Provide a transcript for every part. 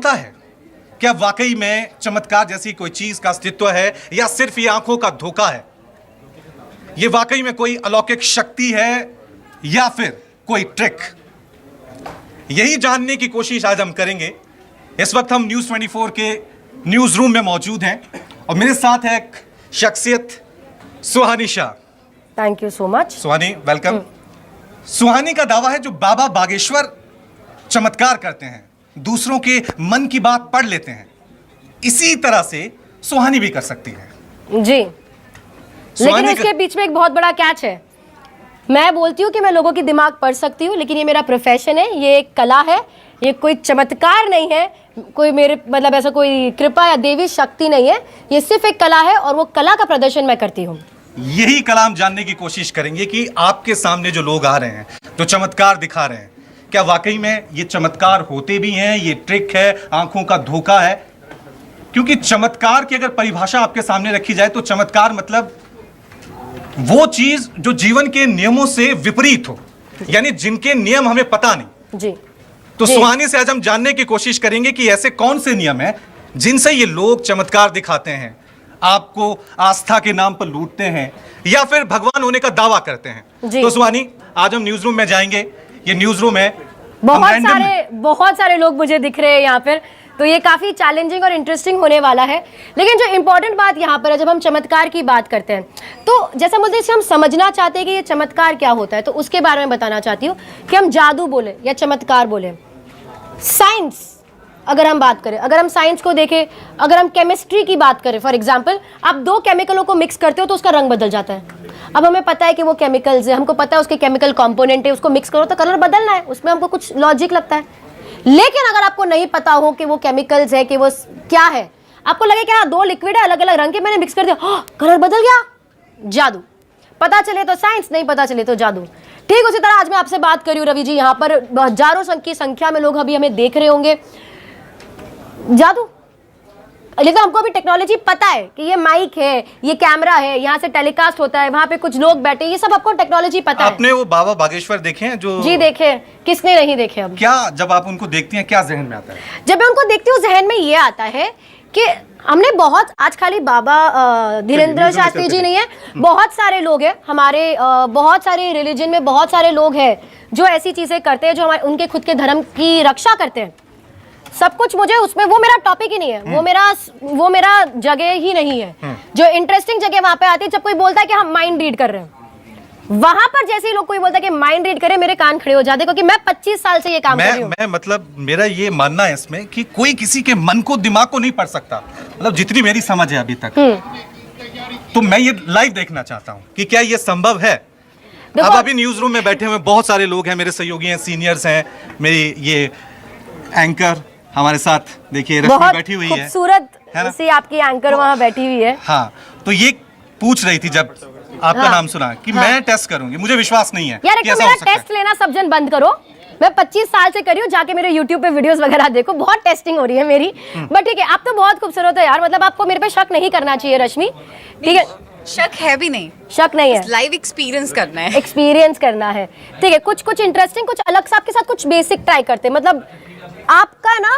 होता है? क्या वाकई में चमत्कार जैसी कोई चीज का अस्तित्व है या सिर्फ ये आंखों का धोखा है? ये वाकई में कोई अलौकिक शक्ति है या फिर कोई ट्रिक? यही जानने की कोशिश आज हम करेंगे। इस वक्त हम न्यूज़ 24 के न्यूज़ रूम में मौजूद हैं और मेरे साथ है एक शख्सियत, Suhani Shah. Thank you so much. Suhani, welcome. Suhani का दावा है जो बाबा बागेश्वर चमत्कार करते हैं, दूसरों के मन की बात पढ़ लेते हैं, इसी तरह से सुहानी भी कर सकती है। जी, लेकिन इसके बीच में एक बहुत बड़ा कैच है। मैं बोलती हूँ कि मैं लोगों की दिमाग पढ़ सकती हूँ, लेकिन ये मेरा प्रोफेशन है, ये एक कला है, ये कोई चमत्कार नहीं है, कोई मेरे मतलब ऐसा कोई कृपा या देवी शक्ति नहीं है, ये सिर्फ एक कला है और वो कला का प्रदर्शन मैं करती हूँ। यही कला हम जानने की कोशिश करेंगे कि आपके सामने जो लोग आ रहे हैं, जो चमत्कार दिखा रहे हैं, क्या वाकई में ये चमत्कार होते भी हैं, ये ट्रिक है, आंखों का धोखा है? क्योंकि चमत्कार की अगर परिभाषा आपके सामने रखी जाए तो चमत्कार मतलब वो चीज जो जीवन के नियमों से विपरीत हो, यानी जिनके नियम हमें पता नहीं। जी। तो सुहानी से आज हम जानने की कोशिश करेंगे कि ऐसे कौन से नियम हैं जिनसे ये लोग चमत्कार दिखाते हैं, आपको आस्था के नाम पर लूटते हैं या फिर भगवान होने का दावा करते हैं। तो सुहानी, आज हम न्यूज रूम में जाएंगे। ये न्यूज रूम है, बहुत सारे लोग मुझे दिख रहे हैं यहाँ पर, तो ये काफी चैलेंजिंग और इंटरेस्टिंग होने वाला है। लेकिन जो इंपॉर्टेंट बात यहाँ पर है, जब हम चमत्कार की बात करते हैं तो जैसा बोलते हैं, हम समझना चाहते हैं कि ये चमत्कार क्या होता है, तो उसके बारे में बताना चाहती हूँ कि हम जादू बोले या चमत्कार बोले, साइंस अगर हम बात करें, अगर हम साइंस को देखें, अगर हम केमिस्ट्री की बात करें, फॉर एग्जाम्पल आप दो केमिकलों को मिक्स करते हो तो उसका रंग बदल जाता है। अब हमें पता है कि वो केमिकल्स है, हमको पता है उसके केमिकल कंपोनेंट है, उसको मिक्स करो तो कलर बदलना है, उसमें हमको कुछ लॉजिक लगता है। लेकिन अगर आपको नहीं पता हो कि वो केमिकल्स है, कि वो क्या है, आपको लगे कि हाँ दो लिक्विड है अलग अलग रंग के, मैंने मिक्स कर दिया, कलर बदल गया, जादू। पता चले तो साइंस, नहीं पता चले तो जादू। ठीक उसी तरह आज मैं आपसे बात कर रही हूँ रवि जी, यहाँ पर हजारों की संख्या में लोग अभी हमें देख रहे होंगे, जादू। लेकिन हमको अभी टेक्नोलॉजी पता है कि ये माइक है, ये कैमरा है, यहाँ से टेलीकास्ट होता है, वहाँ पे कुछ लोग बैठे, ये सब आपको टेक्नोलॉजी पता है। आपने वो बाबा बागेश्वर देखे हैं जो? जी देखे, किसने नहीं देखे। अब क्या जब आप उनको देखती हैं क्या जहन में आता है? जब मैं उनको देखती हूँ जहन में ये आता है कि हमने बहुत, आज खाली बाबा धीरेन्द्र शास्त्री जी नहीं है, बहुत सारे लोग हैं हमारे, बहुत सारे रिलीजन में बहुत सारे लोग हैं जो ऐसी चीजें करते हैं, जो हमारे उनके खुद के धर्म की रक्षा करते हैं। सब कुछ मुझे उसमें, वो मेरा टॉपिक ही नहीं है, वो मेरा जगह ही नहीं है। जो इंटरेस्टिंग जगह वहां पे आती है जब कोई बोलता है कि हम माइंड रीड कर रहे हैं, वहां पर जैसे ही लोग कोई बोलता है कि माइंड रीड करे, मेरे कान खड़े हो जाते, क्योंकि मैं 25 साल से ये काम कर रही हूं। मैं मतलब मेरा ये मानना है इसमें कि कोई किसी के मन को, दिमाग को नहीं पढ़ सकता, मतलब जितनी मेरी समझ है अभी तक। तो मैं ये लाइव देखना चाहता हूँ कि क्या ये संभव है। अब अभी न्यूज रूम में बैठे हुए बहुत सारे लोग हैं, मेरे सहयोगी हैं, सीनियर्स हैं, मेरी ये एंकर हमारे साथ देखिए रश्मि बैठी हुई है, खूबसूरत सी आपकी एंकर वहां बैठी हुई है। हाँ, तो ये पूछ रही थी जब आपका नाम सुना कि मैं टेस्ट करूंगी, मुझे विश्वास नहीं है यार, मेरा टेस्ट लेना सब जन बंद करो। मैं 25 साल से कर रही हूँ, जाके मेरे YouTube पे वीडियोस वगैरह देखो, बहुत टेस्टिंग हो रही है मेरी। बट ठीक है, आप तो बहुत खूबसूरत हो यार, मतलब आपको मेरे पे शक नहीं करना चाहिए रश्मि, ठीक है? शक है भी नहीं, शक नहीं है, लाइव एक्सपीरियंस करना है, एक्सपीरियंस करना है। ठीक है, कुछ इंटरेस्टिंग, कुछ अलग सा आपके साथ कुछ बेसिक ट्राई करते हैं। मतलब आपका ना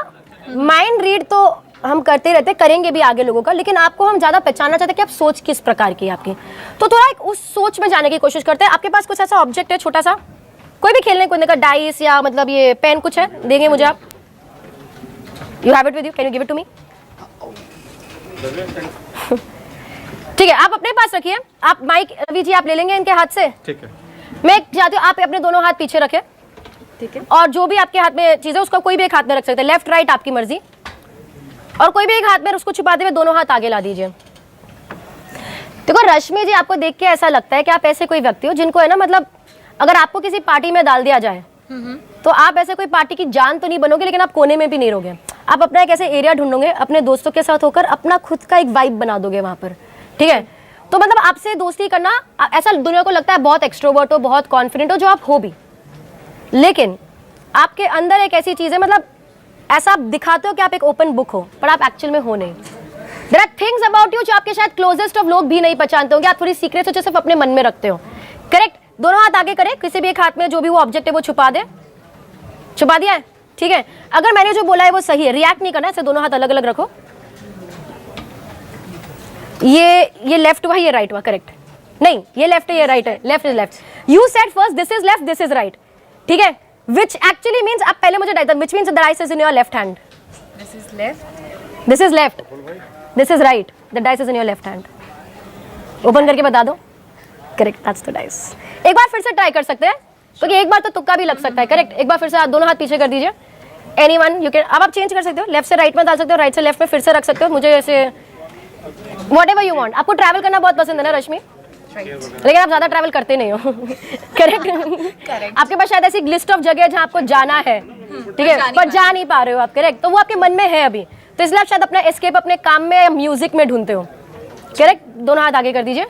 माइंड रीड तो हम करते रहते, करेंगे भी आगे लोगों का, लेकिन आपको हम ज्यादा पहचानना चाहते हैं कि आप सोच किस प्रकार की है आपकी, तो थोड़ा एक उस सोच में जाने की कोशिश करते हैं। आपके पास कुछ ऐसा ऑब्जेक्ट है छोटा सा, कोई भी खेलने कूदने का, डाइस या मतलब ये पेन कुछ है, देंगे मुझे आप? You have it with you, can you give it to me? ठीक है, आप अपने पास रखिए। आप माइक रवि जी आप ले लेंगे इनके हाथ से, ठीक है? मैं चाहती हूँ आप अपने दोनों हाथ पीछे रखें, ठीक है? और जो भी आपके हाथ में चीज है उसका कोई भी एक हाथ में रख सकते हैं, लेफ्ट राइट आपकी मर्जी, और कोई भी एक हाथ में उसको छुपाते हुए दोनों हाथ आगे ला दीजिए। देखो रश्मि जी, आपको देख के ऐसा लगता है कि आप ऐसे कोई व्यक्ति हो जिनको है ना, मतलब अगर आपको किसी पार्टी में डाल दिया जाए तो आप ऐसे कोई पार्टी की जान तो नहीं बनोगे, लेकिन आप कोने में भी नहीं रहोगे। आप अपना एक ऐसे एरिया ढूंढोगे, अपने दोस्तों के साथ होकर अपना खुद का एक वाइब बना दोगे वहां पर, ठीक है? तो मतलब आपसे दोस्ती करना, ऐसा दुनिया को लगता है बहुत एक्सट्रोवर्ट हो, बहुत कॉन्फिडेंट हो, जो आप हो भी, लेकिन आपके अंदर एक ऐसी चीज है, मतलब ऐसा आप दिखाते हो कि आप एक ओपन बुक हो, पर आप एक्चुअल में हो नहीं। There are things about you जो आपके शायद क्लोजेस्ट ऑफ लोग भी नहीं पहचानते होंगे। आप थोड़ी सीक्रेट्स जो सिर्फ अपने मन में रखते हो, करेक्ट? दोनों हाथ आगे करें, किसी भी एक हाथ में जो भी वो ऑब्जेक्ट है वो छुपा दे। छुपा दिया है? ठीक है, अगर मैंने जो बोला है वो सही है, रिएक्ट नहीं करना, ऐसे दोनों हाथ अलग अलग रखो। ये लेफ्ट हुआ, ये राइट हुआ, करेक्ट नहीं, ये लेफ्ट है, ये राइट है, left is left. You said first this is left, this is right, ठीक है, विच एक्चुअली मीन्स, आप पहले मुझे which means the dice is in your left hand. This is left. This is left, this is right, the dice is in your left hand. Open करके बता दो, correct, that's the dice. एक बार फिर से try कर सकते हैं, क्योंकि एक बार तो तुक्का भी लग सकता है, करेक्ट। एक बार फिर से आप दोनों हाथ पीछे कर दीजिए, एनीवन यू कैन। अब आप चेंज कर सकते हो, लेफ्ट से राइट में डाल सकते हो, राइट से लेफ्ट में फिर से रख सकते हो, मुझे ऐसे व्हाटएवर यू वांट। आपको ट्रैवल करना बहुत पसंद है ना रश्मि? लेकिन आप ज्यादा ट्रैवल करते नहीं हो, करेक्ट। आपके पास शायद ऐसी लिस्ट ऑफ जगह है जहां आपको जाना है, ठीक है, पर जा नहीं पा रहे हो आप, करेक्ट। तो वो आपके मन में है अभी, तो इसलिए आप शायद अपना एस्केप अपने काम में या म्यूजिक में ढूंढते हो, करेक्ट। दोनों हाथ आगे कर दीजिए,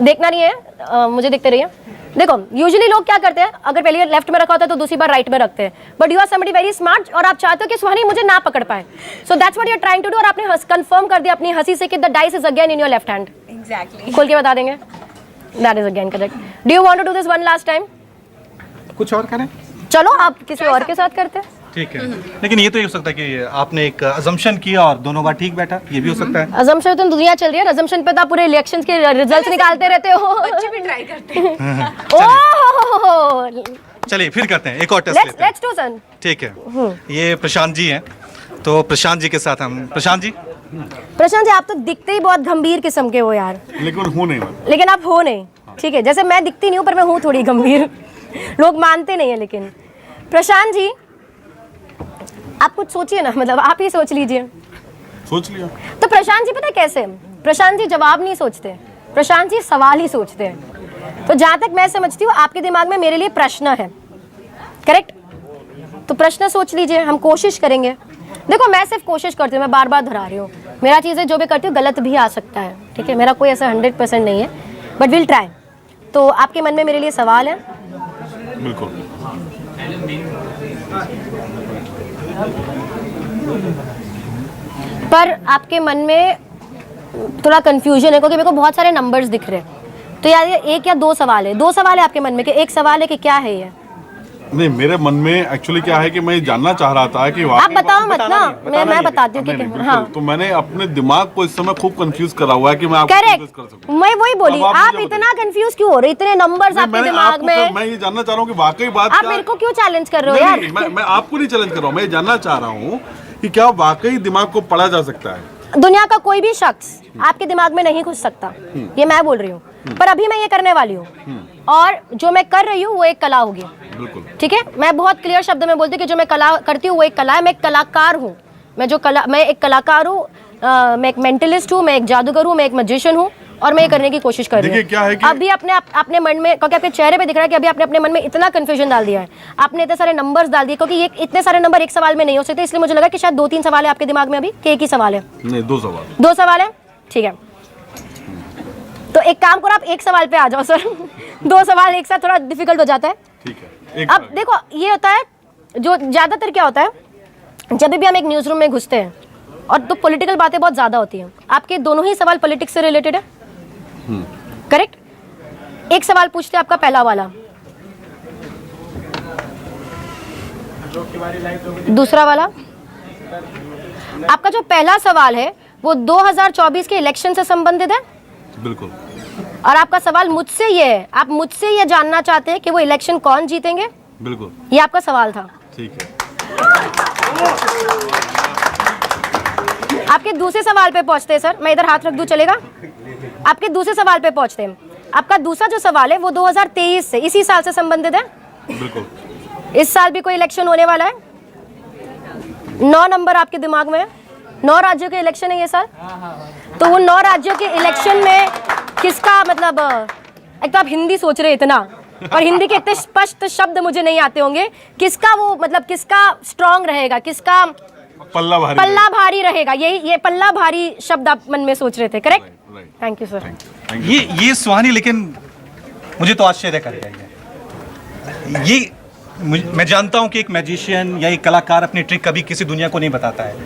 देखना नहीं है, मुझे देखते रहिए। देखो यूजुअली लोग क्या करते हैं, अगर पहले लेफ्ट में रखा होता है तो दूसरी बार राइट में रखते हैं, but you are somebody very smart और आप चाहते हो कि सुहानी मुझे ना पकड़ पाए, so that's what you are trying to do. और आपने कंफर्म कर दिया अपनी हंसी से कि the dice is again in your left hand. Exactly. खोल के बता देंगे, that is again correct. Do you want to do this one last time? कुछ और करें? चलो आप किसी और के साथ करते हैं। ठीक है, लेकिन ये तो हो सकता है कि आपने एक अजम्पशन किया और दोनों बार ठीक बैठा, ये भी हो सकता है। अजम्पशन तो दुनिया चल रही है, अजम्पशन पे तो आप पूरे इलेक्शंस के रिजल्ट्स निकालते रहते हो। बच्चे भी ट्राई करते हैं। ओह, चलिए फिर करते हैं, एक और टेस्ट लेते हैं। लेट्स डू सन। ठीक है, ये प्रशांत जी हैं, तो प्रशांत जी के साथ हम। प्रशांत जी, आप तो दिखते ही बहुत गंभीर किस्म के हो यार, लेकिन हूँ नहीं मैं। लेकिन आप हो नहीं, ठीक है। जैसे मैं दिखती नहीं हूँ पर मैं हूँ थोड़ी गंभीर, लोग मानते नहीं है लेकिन। प्रशांत जी आप कुछ सोचिए ना, मतलब आप ही सोच लीजिए। सोच लिया। तो प्रशांत जी पता है कैसे, प्रशांत जी जवाब नहीं सोचते, प्रशांत जी सवाल ही सोचते हैं। तो जहाँ तक मैं समझती हूँ आपके दिमाग में मेरे लिए प्रश्न है, करेक्ट। तो प्रश्न सोच लीजिए, हम कोशिश करेंगे। देखो मैं सिर्फ कोशिश करती हूँ, मैं बार बार दोहरा रही हूँ, मेरा चीज़ें जो भी करती हूँ गलत भी आ सकता है, ठीक है, मेरा कोई ऐसा 100% नहीं है, बट विल ट्राई। तो आपके मन में मेरे लिए सवाल है? बिल्कुल। पर आपके मन में थोड़ा कंफ्यूजन है, क्योंकि मेरे को बहुत सारे नंबर्स दिख रहे हैं। तो यार ये एक या दो सवाल है? दो सवाल है आपके मन में कि एक सवाल है कि क्या है ये? नहीं, मेरे मन में एक्चुअली क्या है कि मैं जानना चाह रहा था कि आप बताओ मत ना, मैं बताती हूँ नहीं, कि बिल्कुल। हाँ, तो मैंने अपने दिमाग को इस समय खूब कंफ्यूज करा हुआ है कि मैं आपको confuse कर करेक्ट, सकूं। मैं वही बोली। अब आप आप मुझे इतना कंफ्यूज क्यों हो रहे, इतने नंबर्स नहीं, आपके मैंने दिमाग आपको में? मैं ये जानना चाह रहा हूँ कि वाकई बात आप क्या मेरे को क्यों चैलेंज कर रहे हो यार? नहीं, मैं आपको नहीं चैलेंज कर रहा हूँ, मैं ये जानना चाह रहा हूँ कि क्या वाकई दिमाग को पढ़ा जा सकता है? दुनिया का कोई भी शख्स आपके दिमाग में नहीं घुस सकता, ये मैं बोल रही हूँ, पर अभी मैं ये करने वाली हूँ, और जो मैं कर रही हूँ वो एक कला होगी, बिल्कुल, ठीक है। मैं बहुत क्लियर शब्द में बोलती हूँ कि जो मैं कला करती हूँ वो एक कला है, मैं एक कलाकार हूँ। मैं एक कलाकार हूँ, मैं एक मेंटलिस्ट हूँ, मैं एक जादूगर हूँ, मैं एक मैजिशियन हूँ, और मैं ये करने की कोशिश कर रही देखिए क्या है हूँ। कि- अभी अपने मन में, क्योंकि आपके चेहरे पे दिख रहा है कि अभी आपने अपने मन में इतना कंफ्यूजन डाल दिया है, आपने इतने सारे नंबर्स डाल दिए, क्योंकि ये इतने सारे नंबर एक सवाल में नहीं हो सकते, इसलिए मुझे लगा कि शायद 2-3 सवाल है आपके दिमाग में अभी, कि एक ही सवाल है। नहीं, दो सवाल। 2 सवाल है, ठीक है। तो एक काम करो, आप एक सवाल पे आ जाओ सर। 2 सवाल एक साथ थोड़ा डिफिकल्ट हो जाता है। ठीक है, एक अब देखो ये होता है, जो ज्यादातर क्या होता है, जब भी हम एक न्यूज रूम में घुसते हैं और तो पॉलिटिकल बातें बहुत ज्यादा होती हैं, आपके दोनों ही सवाल पॉलिटिक्स से रिलेटेड है, करेक्ट। एक सवाल पूछते हैं आपका पहला वाला, दूसरा वाला। आपका जो पहला सवाल है वो 2024 के इलेक्शन से संबंधित है, बिल्कुल। और आपका सवाल मुझसे ये है, आप मुझसे ये जानना चाहते हैं कि वो इलेक्शन कौन जीतेंगे, बिल्कुल, ये आपका सवाल था। ठीक है। आपके दूसरे सवाल पे पहुंचते हैं सर, मैं इधर हाथ रख दूं चलेगा? आपके दूसरे सवाल पे पहुंचते हैं। आपका दूसरा जो सवाल है वो 2023 से, इसी साल से संबंधित है। बिल्कुल, इस साल भी कोई इलेक्शन होने वाला है। 9 नंबर आपके दिमाग में है, 9 राज्यों के इलेक्शन है ये साल। तो वो 9 राज्यों के इलेक्शन में किसका, मतलब एक तो आप हिंदी सोच रहे इतना, और हिंदी के इतने स्पष्ट शब्द मुझे नहीं आते होंगे, किसका वो, मतलब किसका स्ट्रांग रहेगा, किसका पल्ला भारी रहेगा, ये पल्ला भारी शब्द आप मन में सोच रहे थे, करेक्ट? Thank you sir. ये सुहानी, लेकिन मुझे तो आश्चर्य कर गया ये। मैं जानता हूं कि एक मैजिशियन या एक कलाकार अपनी ट्रिक कभी किसी दुनिया को नहीं बताता है,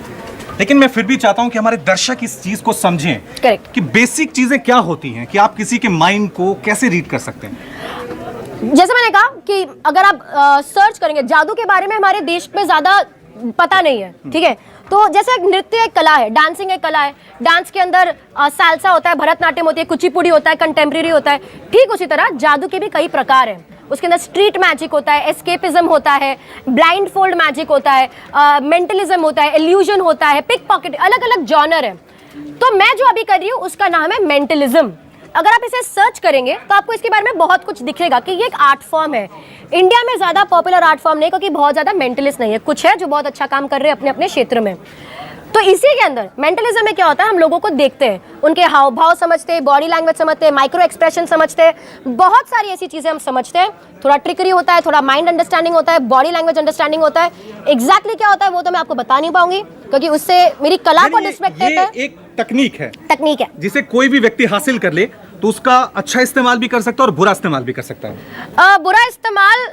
लेकिन मैं फिर भी चाहता हूं कि हमारे दर्शक इस चीज को समझें, करेक्ट, कि बेसिक चीजें क्या होती हैं, कि आप किसी के माइंड को कैसे रीड कर सकते हैं। जैसे मैंने कहा कि अगर आप सर्च करेंगे जादू के बारे में, हमारे देश में ज्यादा पता नहीं है, ठीक है। तो जैसे एक नृत्य एक कला है, डांसिंग एक कला है, डांस के अंदर सालसा होता है, भरतनाट्यम होती है, कुचिपुड़ी होता है, कंटेम्प्रेरी होता है, ठीक उसी तरह जादू के भी कई प्रकार हैं। उसके अंदर स्ट्रीट मैजिक होता है, एस्केपिज्म होता है, ब्लाइंड फोल्ड मैजिक होता है, मेंटलिज्म होता है, इल्यूजन होता है, पिक पॉकेट, अलग अलग जॉनर है। तो मैं जो अभी कर रही हूँ उसका नाम है मेंटलिज्म। अगर आप इसे सर्च करेंगे तो आपको इसके बारे में बहुत कुछ दिखेगा कि ये एक आर्ट फॉर्म है। इंडिया में ज्यादा पॉपुलर आर्ट फॉर्म नहीं, क्योंकि बहुत ज्यादा मेंटलिस्ट नहीं है, कुछ है जो बहुत अच्छा काम कर रहे हैं अपने अपने क्षेत्र में। तो इसी के अंदर मेंटलिज्म में क्या होता है, हम लोगों को देखते हैं, उनके हाव भाव समझते हैं, बॉडी लैंग्वेज समझते हैं, माइक्रो एक्सप्रेशन समझते हैं, बहुत सारी ऐसी चीजें हम समझते हैं। थोड़ा ट्रिकरी होता है, थोड़ा माइंड अंडरस्टैंडिंग होता है, बॉडी लैंग्वेज अंडरस्टैंडिंग होता है। एग्जैक्टली क्या होता है वो तो मैं आपको बता नहीं पाऊंगी, क्योंकि उससे मेरी कला को डिस्पेक्ट ये है। एक तकनीक है, तकनीक है जिसे कोई भी व्यक्ति हासिल कर ले तो उसका अच्छा इस्तेमाल भी कर सकता है और बुरा इस्तेमाल भी कर सकता है। बुरा इस्तेमाल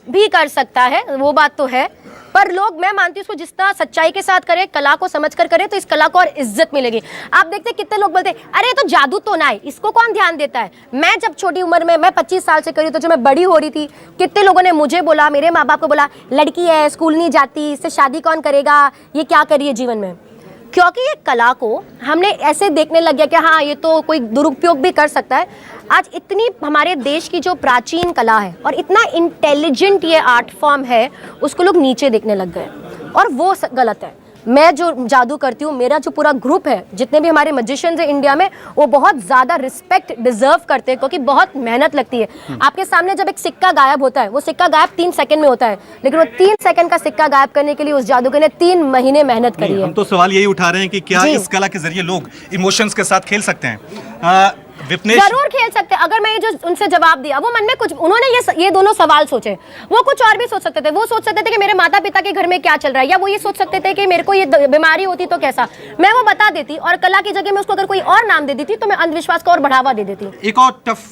भी कर सकता है, वो बात तो है, पर लोग, मैं मानती हूँ इसको जितना सच्चाई के साथ करे, कला को समझ कर करे, तो इस कला को और इज्जत मिलेगी। आप देखते हैं कितने लोग बोलते हैं अरे ये तो जादू तो ना है, इसको कौन ध्यान देता है। मैं जब छोटी उम्र में, मैं 25 साल से करी, तो जब मैं बड़ी हो रही थी, कितने लोगों ने मुझे बोला, मेरे माँ बाप को बोला, लड़की है, स्कूल नहीं जाती, इससे शादी कौन करेगा, ये क्या करिए जीवन में। क्योंकि ये कला को हमने ऐसे देखने लग गया कि हाँ ये तो कोई दुरुपयोग भी कर सकता है। आज इतनी हमारे देश की जो प्राचीन कला है और इतना इंटेलिजेंट ये आर्ट फॉर्म है, उसको लोग नीचे देखने लग गए, और वो गलत है। मैं जो जादू करती हूँ, मेरा जो पूरा ग्रुप है, जितने भी हमारे मैजिशियंस हैं इंडिया में, वो बहुत ज़्यादा रिस्पेक्ट डिजर्व करते हैं, क्योंकि बहुत मेहनत लगती है। आपके सामने जब एक सिक्का गायब होता है, वो सिक्का गायब 3 सेकंड में होता है, लेकिन वो 3 सेकंड का सिक्का गायब करने के लिए उस जादूगर ने 3 महीने मेहनत करी है। हम तो सवाल यही उठा रहे हैं कि क्या इस कला के जरिए लोग इमोशंस के साथ खेल सकते हैं। विपनेश, जरूर खेल सकते हैं। अगर मैं ये जो उनसे जवाब दिया, वो मन में कुछ, उन्होंने ये दोनों सवाल सोचे, वो कुछ और भी सोच सकते थे। वो सोच सकते थे कि मेरे माता पिता के घर में क्या चल रहा है, या वो ये सोच सकते थे कि मेरे को ये बीमारी होती तो कैसा। मैं वो बता देती, और कला की जगह में उसको अगर कोई और नाम दे देती, तो मैं अंधविश्वास को और बढ़ावा दे देती। एक और टफ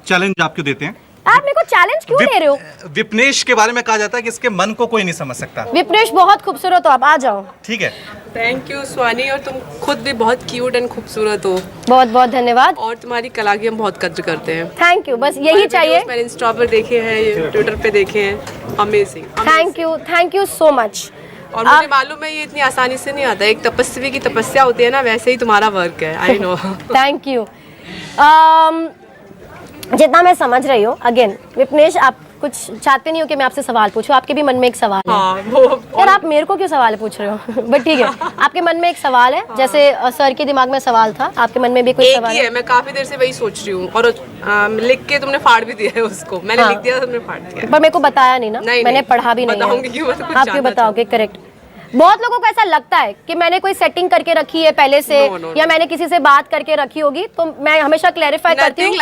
चैलेंज आपको देते हैं। आप मेरे को चैलेंज क्यों दे रहे हो? विपनेश के बारे में कहा जाता है कि इसके मन को कोई नहीं समझ सकता। विपनेश बहुत खूबसूरत हो, आप आ जाओ। ठीक है, थैंक यू स्वानी, और तुम खुद भी बहुत क्यूट एंड खूबसूरत हो, बहुत बहुत धन्यवाद, और तुम्हारी कला की हम बहुत कद्र करते हैं। थैंक यू, बस यही चाहिए। मैंने इंस्टा पर देखे हैं, ट्विटर पे देखे हैं, amazing. Thank you so much. और मुझे मालूम है ये इतनी आसानी से नहीं आता, एक तपस्वी की तपस्या होती है ना, वैसे ही तुम्हारा वर्क है। I know. Thank you. जितना मैं समझ रही हूँ, अगेन विपनेश, आप कुछ चाहते नहीं हो कि मैं आपसे सवाल पूछूं, आपके भी मन में एक सवाल है। हाँ, वो यार आप मेरे को क्यों सवाल पूछ रहे हो? बट ठीक है, आपके मन में एक सवाल है, जैसे सर के दिमाग में सवाल था, आपके मन में भी कोई सवाल है? मैं काफी देर से वही सोच रही हूँ, और लिख के तुमने फाड़ भी दिया है उसको। मैंने लिख दिया, तुमने फाड़ दिया, पर मेरे को बताया नहीं ना। नहीं, मैंने पढ़ा भी नहीं है। बताऊंगी क्यों, मैं तो कुछ आप क्यों बताओगे? करेक्ट। बहुत लोगों को ऐसा लगता है कि मैंने कोई सेटिंग करके रखी है पहले से, या मैंने किसी से बात करके रखी होगी, तो मैं हमेशा क्लैरिफाई करती हूँ।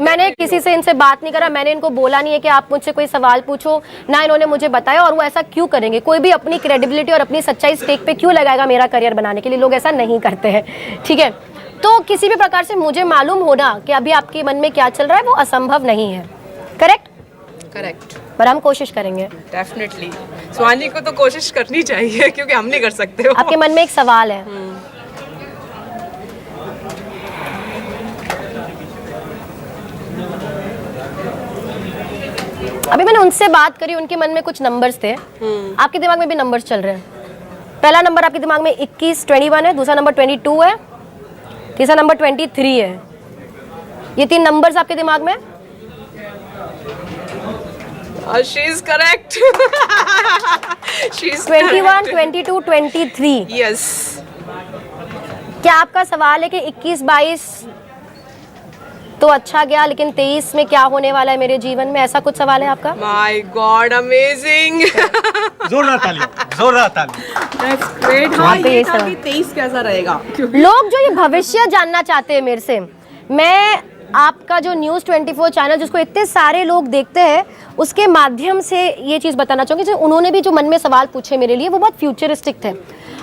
मैंने किसी से इनसे बात नहीं करा, मैंने इनको बोला नहीं है कि आप मुझसे कोई सवाल पूछो, ना इन्होंने मुझे बताया, और वो ऐसा क्यों करेंगे? कोई भी अपनी क्रेडिबिलिटी और अपनी सच्चाई स्टेक पे क्यों लगाएगा मेरा करियर बनाने के लिए? लोग ऐसा नहीं करते हैं, ठीक है। तो किसी भी प्रकार से मुझे मालूम होना कि अभी आपके मन में क्या चल रहा है, वो असंभव नहीं है। करेक्ट, पर हम कोशिश करेंगे। डेफिनेटली स्वानी को तो कोशिश करनी चाहिए, क्योंकि हम नहीं कर सकते हो। आपके मन में एक सवाल है। अभी मैंने उनसे बात करी, उनके मन में कुछ नंबर्स थे, आपके दिमाग में भी नंबर्स चल रहे हैं। पहला नंबर आपके दिमाग में 21 21 है, दूसरा नंबर 22 है, तीसरा नंबर 23 है। ये 3 नंबर्स आपके दिमाग में? She is correct. She is 21, 22, 23। Yes. क्या आपका सवाल है कि 21 22 तो अच्छा गया, लेकिन 23 में क्या होने वाला है मेरे जीवन में, ऐसा कुछ सवाल है आपका? My God, amazing. जोरदार ताली, जोरदार ताली। That's great. हाँ, ये था कि 23 कैसा रहेगा? लोग जो ये भविष्य जानना चाहते हैं मेरे से, मैं आपका जो न्यूज़ 24 चैनल, जिसको इतने सारे लोग देखते हैं, उसके माध्यम से ये चीज़ बताना चाहूँगी। जो उन्होंने भी जो मन में सवाल पूछे मेरे लिए, वो बहुत फ्यूचरिस्टिक थे।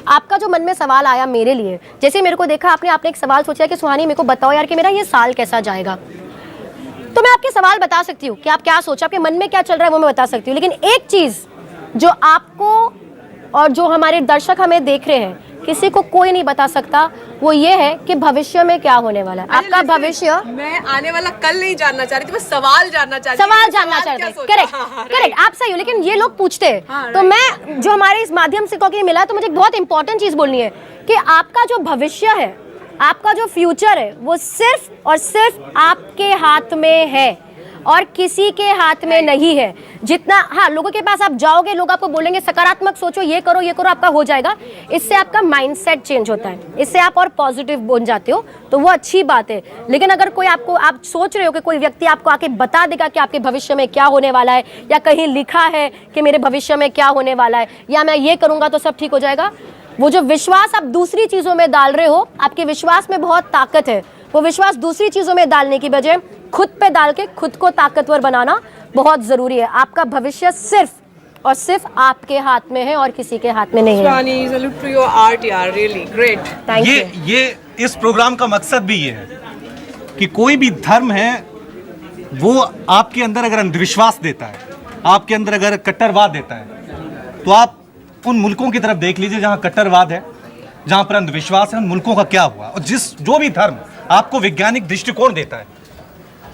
आपका जो मन में सवाल आया मेरे लिए, जैसे मेरे को देखा आपने एक सवाल सोचा कि सुहानी मेरे को बताओ यार कि मेरा ये साल कैसा जाएगा, तो मैं आपके सवाल बता सकती हूँ कि आप क्या सोचा, आपके मन में क्या चल रहा है वो मैं बता सकती हूँ। लेकिन एक चीज़ जो आपको और जो हमारे दर्शक हमें देख रहे हैं, किसी को कोई नहीं बता सकता, वो ये है कि भविष्य में क्या होने वाला है। आपका भविष्य, मैं आने वाला कल नहीं जानना चाह रही थी, मैं सवाल जानना चाह रही थी। सवाल जानना चाहते हैं, करेक्ट करेक्ट, आप सही हो, लेकिन ये लोग पूछते हैं। तो मैं जो हमारे इस माध्यम से क्योंकि मिला, तो मुझे एक बहुत इंपॉर्टेंट चीज बोलनी है कि आपका जो भविष्य है, आपका जो फ्यूचर है, वो सिर्फ और सिर्फ आपके हाथ में है और किसी के हाथ में नहीं है। जितना, हाँ, लोगों के पास आप जाओगे, लोग आपको बोलेंगे सकारात्मक सोचो, ये करो, आपका हो जाएगा। इससे आपका माइंडसेट चेंज होता है, इससे आप और पॉजिटिव बन जाते हो, तो वो अच्छी बात है। लेकिन अगर कोई आपको, आप सोच रहे हो कि कोई व्यक्ति आपको आके बता देगा कि आपके भविष्य में क्या होने वाला है, या कहीं लिखा है कि मेरे भविष्य में क्या होने वाला है, या मैं ये करूंगा तो सब ठीक हो जाएगा, वो जो विश्वास आप दूसरी चीजों में डाल रहे हो, आपके विश्वास में बहुत ताकत है। वो विश्वास दूसरी चीजों में डालने की बजाय खुद पे डाल के खुद को ताकतवर बनाना बहुत जरूरी है। आपका भविष्य सिर्फ और सिर्फ आपके हाथ में है और किसी के हाथ में नहीं है। Shivani, salute to your art, यार, really great. Thank you. ये इस प्रोग्राम का मकसद भी ये है कि कोई भी धर्म है, वो आपके अंदर अगर अंधविश्वास देता है, आपके अंदर अगर कट्टरवाद देता है, तो आप उन मुल्कों की तरफ देख लीजिए जहां कट्टरवाद है, जहां पर अंधविश्वास है, उन मुल्कों का क्या हुआ। और जो भी धर्म आपको वैज्ञानिक दृष्टिकोण देता है,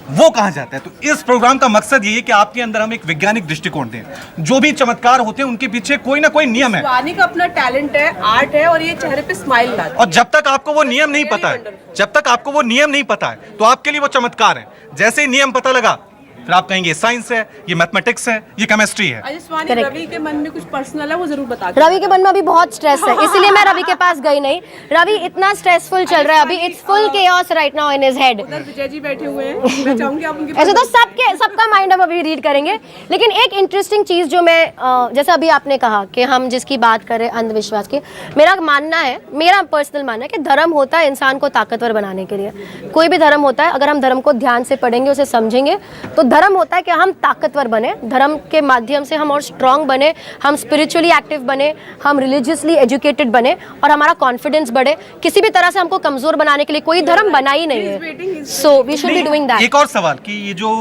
वो कहां जाता है। तो इस प्रोग्राम का मकसद ये है कि आपके अंदर हम एक वैज्ञानिक दृष्टिकोण दें। जो भी चमत्कार होते हैं, उनके पीछे कोई ना कोई नियम है। शिवानी का अपना टैलेंट है, आर्ट है, और ये चेहरे पे स्माइल लाता है। और जब तक आपको वो नियम नहीं पता है, जब तक आपको वो नियम नहीं पता है, तो आपके लिए वो चमत्कार है। जैसे ही नियम पता लगा, फिर आप कहेंगे साइंस है, ये मैथमेटिक्स है, ये केमिस्ट्री है। अजय शिवानी, Correct. रवि के मन में कुछ पर्सनल है, वो जरूर बता दो। रवि के मन में अभी बहुत स्ट्रेस है, इसीलिए मैं रवि के पास गई नहीं। रवि इतना स्ट्रेसफुल चल रहा है अभी, it's full chaos right now in his head. उधर विजय जी बैठे हुए हैं, मैं चाहूंगी आप उनके ऐसे तो सबका माइंड हम अभी रीड करेंगे। लेकिन एक इंटरेस्टिंग चीज जो मैं, जैसे अभी आपने कहा कि हम जिसकी बात कर रहे हैं अंधविश्वास की, मेरा मानना है, मेरा पर्सनल मानना है कि धर्म होता है इंसान को ताकतवर बनाने के लिए। कोई भी धर्म होता है, अगर हम धर्म को ध्यान से पढ़ेंगे, उसे समझेंगे, तो धर्म होता है कि हम ताकतवर बने, धर्म के माध्यम से हम और स्ट्रांग बने, हम स्पिरिचुअली एक्टिव बने, हम रिलीजियसली एजुकेटेड बने और हमारा कॉन्फिडेंस बढ़े। किसी भी तरह से हमको कमजोर बनाने के लिए कोई धर्म बना ही नहीं है। So we should be doing that. एक और सवाल कि ये जो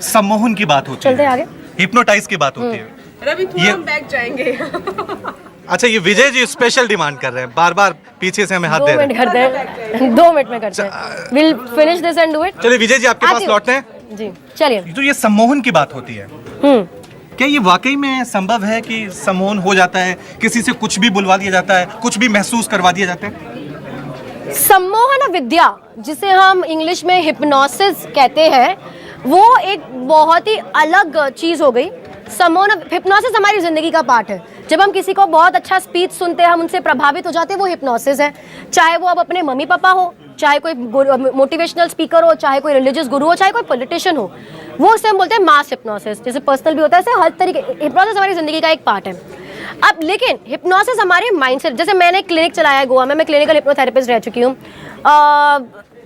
सम्मोहन की बात होती चलते है, आगे। हिप्नोटाइज की बात होती है, रवि थोड़ा हम बैक जाएंगे। अच्छा, ये विजय जी स्पेशल डिमांड कर रहे हैं, बार बार पीछे से हमें हाथ दे 2 रहे मिनट करते हैं, 2 मिनट में करते हैं। Will finish this and do it. चलिए विजय जी आपके पास आती हूँ। लौटते हैं। जी चलिए। तो ये सम्मोहन की बात होती है, क्या ये वाकई में संभव है कि सम्मोहन हो जाता है, किसी से कुछ भी बुलवा दिया जाता है, कुछ भी महसूस करवा दिया जाता है? सम्मोहन विद्या, जिसे हम इंग्लिश में हिप्नोसिस कहते हैं, वो एक बहुत ही अलग चीज हो गई। सम्मोहन, हिप्नोसिस हमारी जिंदगी का पार्ट है। जब हम किसी को बहुत अच्छा स्पीच सुनते हैं, हम उनसे प्रभावित हो जाते हैं, वो हिप्नोसिस है। चाहे वो अब अपने मम्मी पापा हो, चाहे कोई मोटिवेशनल स्पीकर हो, चाहे कोई रिलीजियस गुरु हो, चाहे कोई पॉलिटिशियन हो, वो उसे हम बोलते हैं मास हिप्नोसिस। जैसे पर्सनल भी होता है, ऐसे हर तरीके हिप्नोसिस हमारी जिंदगी का एक पार्ट है। अब लेकिन हिप्नोसिस हमारे माइंडसेट, जैसे मैंने क्लिनिक चलाया है गोवा में, मैं क्लिनिकल हिप्नोथेरेपिस्ट रह चुकी हूँ।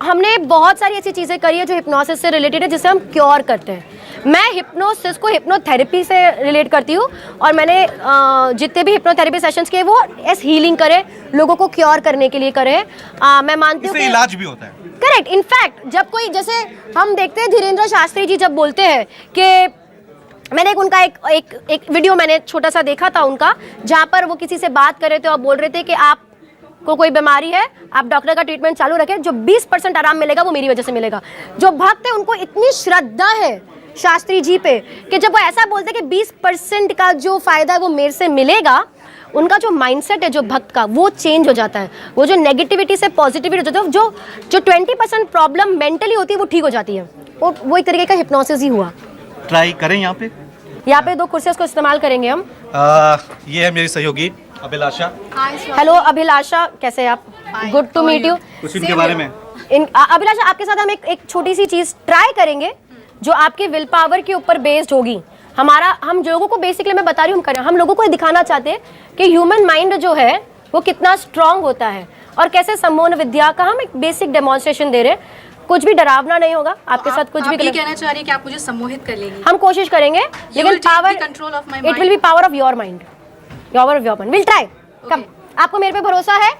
हमने बहुत सारी ऐसी चीज़ें करी है जो हिप्नोसिस से रिलेटेड है, जिसे हम क्योर करते हैं। मैं हिप्नोसिस को हिप्नोथेरेपी से रिलेट करती हूँ, और मैंने जितने भी हिप्नोथेरेपी सेशंस किए वो एस हीलिंग करे, लोगों को क्योर करने के लिए करे। मैं मानती हूँ इससे इलाज भी होता है। करेक्ट। इनफैक्ट जब कोई, जैसे हम देखते हैं धीरेन्द्र शास्त्री जी जब बोलते हैं कि, मैंने उनका एक वीडियो मैंने छोटा सा देखा था उनका, जहाँ पर वो किसी से बात कर रहे थे और बोल रहे थे कि आप को कोई बीमारी है, आप डॉक्टर का ट्रीटमेंट चालू रखें, जो 20% आराम मिलेगा वो मेरी वजह से मिलेगा। जो भक्त है उनको इतनी श्रद्धा है शास्त्री जी पे कि जब वो ऐसा बोलते हैं कि 20% का जो फायदा है वो मेरे से मिलेगा, उनका जो माइंडसेट है जो भक्त का, वो चेंज हो जाता है। वो जो नेगेटिविटी से पॉजिटिविटी हो जाता है, जो 20% प्रॉब्लम मेंटली होती है वो ठीक हो जाती है। वो एक तरीके का हिप्नोसिस ही हुआ। ट्राई करें यहाँ पे 2 कुर्सियाँ को इस्तेमाल करेंगे हम। ये है मेरी सहयोगी अभिलाषा। हेलो अभिलाषा, कैसे हैं आप? Good to meet you. कुछ इनके बारे में। अभिलाषा, आपके साथ हम एक छोटी सी चीज ट्राई करेंगे जो आपके विल पावर के ऊपर बेस्ड होगी। हम लोगों को बेसिकली, मैं बता रही हूँ, हम लोगों को दिखाना चाहते हैं कि ह्यूमन माइंड जो है वो कितना स्ट्रांग होता है, और कैसे सम्मोहन विद्या का हम एक बेसिक डेमोन्स्ट्रेशन दे रहे हैं। कुछ भी डरावना नहीं होगा आपके साथ, कुछ भी कहना चाह रही है कि आप मुझे सम्मोहित कर लेंगी। हम कोशिश करेंगे, लेकिन power, control of my it will be power of your mind, power of your mind. Will try. Come, आपको मेरे पे भरोसा है?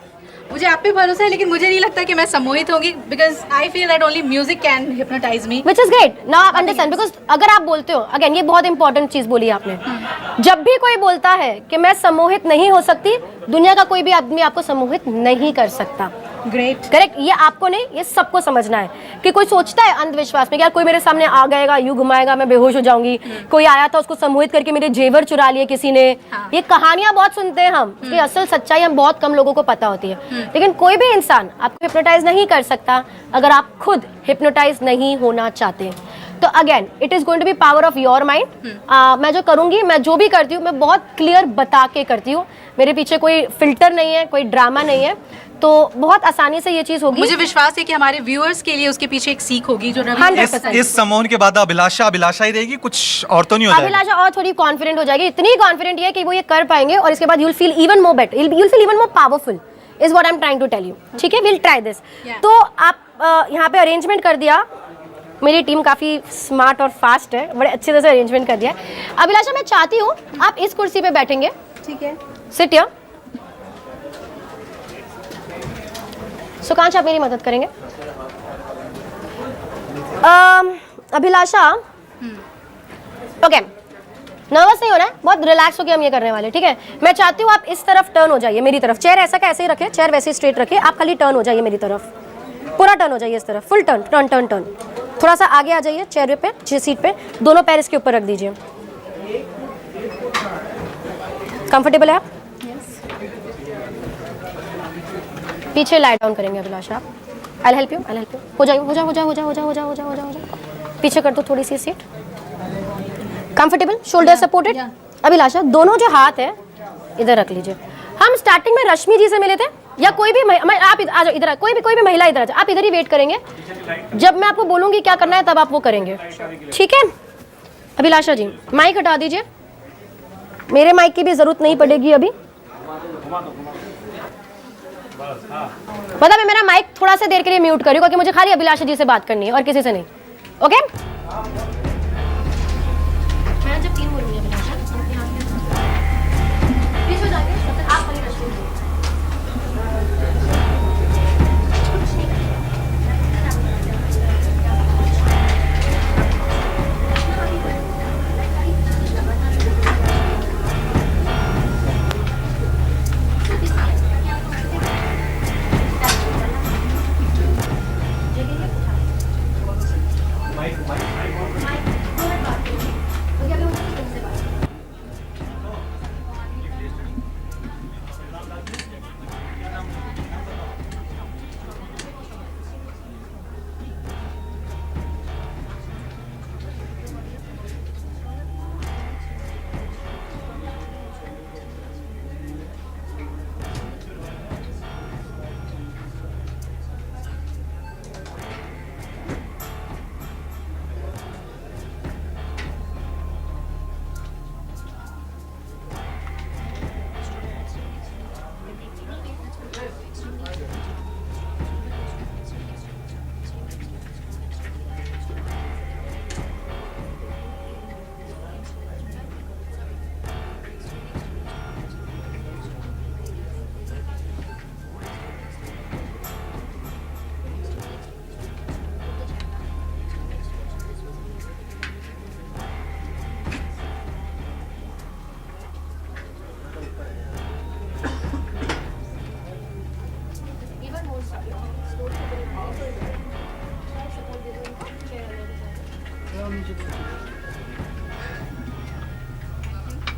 मुझे आप पे भरोसा है, लेकिन मुझे नहीं लगता कि मैं सम्मोहित होंगी, because I feel that only music can hypnotize me. Which is great, now आप अंडरस्टैंड, बिकॉज अगर आप बोलते हो, अगेन ये बहुत इंपॉर्टेंट चीज बोली आपने, जब भी कोई बोलता है कि मैं सम्मोहित नहीं हो सकती, दुनिया का कोई भी आदमी आपको सम्मोहित नहीं कर सकता। ग्रेट, करेक्ट, ये आपको नहीं, ये सबको समझना है कि कोई सोचता है अंधविश्वास में कि यार कोई मेरे सामने आ गएगा, यूं घुमाएगा, मैं बेहोश हो जाऊंगी, कोई आया था उसको सम्मोहित करके मेरे जेवर चुरा लिए किसी ने, ये कहानियां बहुत सुनते हैं हम, इसकी असल सच्चाई हम बहुत कम लोगों को पता होती है। लेकिन कोई भी इंसान आपको हिप्नोटाइज नहीं कर सकता अगर आप खुद हिप्नोटाइज नहीं होना चाहते। तो again it is going to be power of your mind. मैं जो करूंगी, मैं जो भी करती हूँ, मैं बहुत क्लियर बता के करती हूँ, मेरे पीछे कोई फिल्टर नहीं है, कोई ड्रामा नहीं है, तो बहुत आसानी से ये चीज होगी। मुझे विश्वास है कि हमारे व्यूअर्स के लिए उसके पीछे एक सीख होगी जो रवि 100%। इस सम्मोहन के बाद अभिलाषा ही रहेगी, कुछ और तो नहीं हो जाएगा? अभिलाषा और थोड़ी कॉन्फिडेंट हो जाएगी, इतनी कॉन्फिडेंट है कि वो ये कर पाएंगे, और इसके बाद you will feel even more better, you will feel even more powerful, is what I am trying to tell you. ठीक है, विल ट्राई दिस। तो आप यहाँ पे अरेंजमेंट कर दिया, मेरी टीम काफी स्मार्ट और फास्ट है, बड़े अच्छे तरह से अरेंजमेंट कर दिया। अभिलाषा, मैं चाहती हूँ आप इस कुर्सी पे बैठेंगे, ठीक है, सिट हियर। सुकांश, आप मेरी मदद करेंगे। अभिलाषा, ओके, नर्वस नहीं हो रहा है, बहुत रिलैक्स होकर हम ये करने वाले, ठीक है। मैं चाहती हूँ आप इस तरफ टर्न हो जाइए मेरी तरफ, चेयर ऐसा का ऐसे ही रखे, चेयर वैसे स्ट्रेट रखे, आप खाली टर्न हो जाइए मेरी तरफ, पूरा टर्न हो जाइए इस तरफ, full turn turn turn turn. थोड़ा सा आगे आ जाइए चेयर पे, सीट पे, दोनों पैर इसके ऊपर रख दीजिए। कंफर्टेबल है आप? पीछे लाई डाउन करेंगे अभिलाषा आप। I help you, I help you. हो जाओ, हो जाओ, हो जाओ, हो जाओ, हो जाओ, हो जाओ, हो जाओ, हो जाओ, हो जाओ। पीछे कर दो थोड़ी सी सीट, कंफर्टेबल, शोल्डर सपोर्टेड। अभिलाषा, दोनों जो हाथ है इधर रख लीजिए। हम स्टार्टिंग में रश्मि जी से मिले थे, या कोई भी आप आ जाओ इधर, कोई भी महिला इधर आ जाओ, आप इधर ही वेट करेंगे, जब मैं आपको बोलूंगी क्या करना है तब आप वो करेंगे, ठीक है। अभिलाषा जी, माइक हटा दीजिए, मेरे माइक की भी जरूरत नहीं पड़ेगी अभी, मतलब मैं मेरा माइक थोड़ा सा देर के लिए म्यूट करूँ क्योंकि मुझे खाली अभिलाषा जी से बात करनी है और किसी से नहीं, ओके। मैं जब तीन बोलूंगी अभिलाषा, प्लीज हो जाएंगे, तब तक आप खाली रश्मि।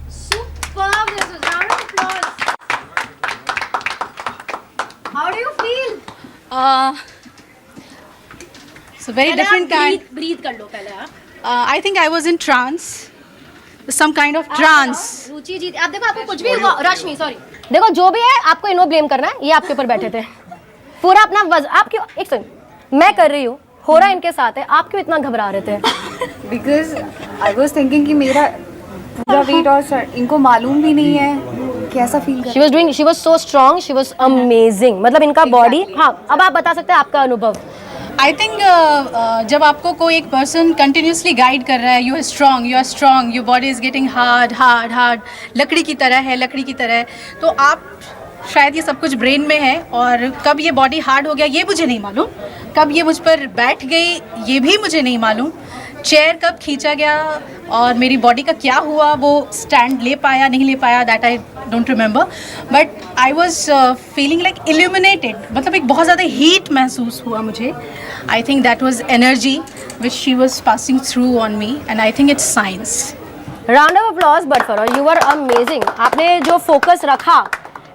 Superb, this is round of applause. How do you feel? It's a very different kind. Breathe कर लो पहले आप। I think I was in trance, some kind of trance. रुचि जी, आप देखो, आपको कुछ भी हुआ, रश्मि सॉरी, देखो जो भी है आपको इनो ब्लेम करना है, ये आपके ऊपर बैठे थे, पूरा अपना वजन आप क्यों, एक सेकंड, मैं कर रही हूँ, हो रहा इनके साथ है, आप क्यों इतना घबरा रहे थे? बिकॉज आई वॉज थिंकिंग कि मेरा पूरा वेट, और इनको मालूम भी नहीं है कैसा फील कर। She was so strong, she was amazing, मतलब इनका बॉडी। हाँ, अब आप बता सकते हैं आपका अनुभव। आई थिंक जब आपको कोई एक पर्सन कंटिन्यूसली गाइड कर रहा है, you are strong, your body is getting hard hard hard, लकड़ी की तरह है, लकड़ी की तरह है, तो आप शायद ये सब कुछ ब्रेन में है, और कब ये बॉडी हार्ड हो गया ये मुझे नहीं मालूम, कब ये मुझ पर बैठ गई ये भी मुझे नहीं मालूम, चेयर कब खींचा गया और मेरी बॉडी का क्या हुआ, वो स्टैंड ले पाया नहीं ले पाया, that I don't remember, but I was feeling like illuminated, मतलब एक बहुत ज़्यादा हीट महसूस हुआ मुझे. I think that was energy which she was passing through on me, and I think it's science. Round of applause but for you were amazing. आपने जो focus रखा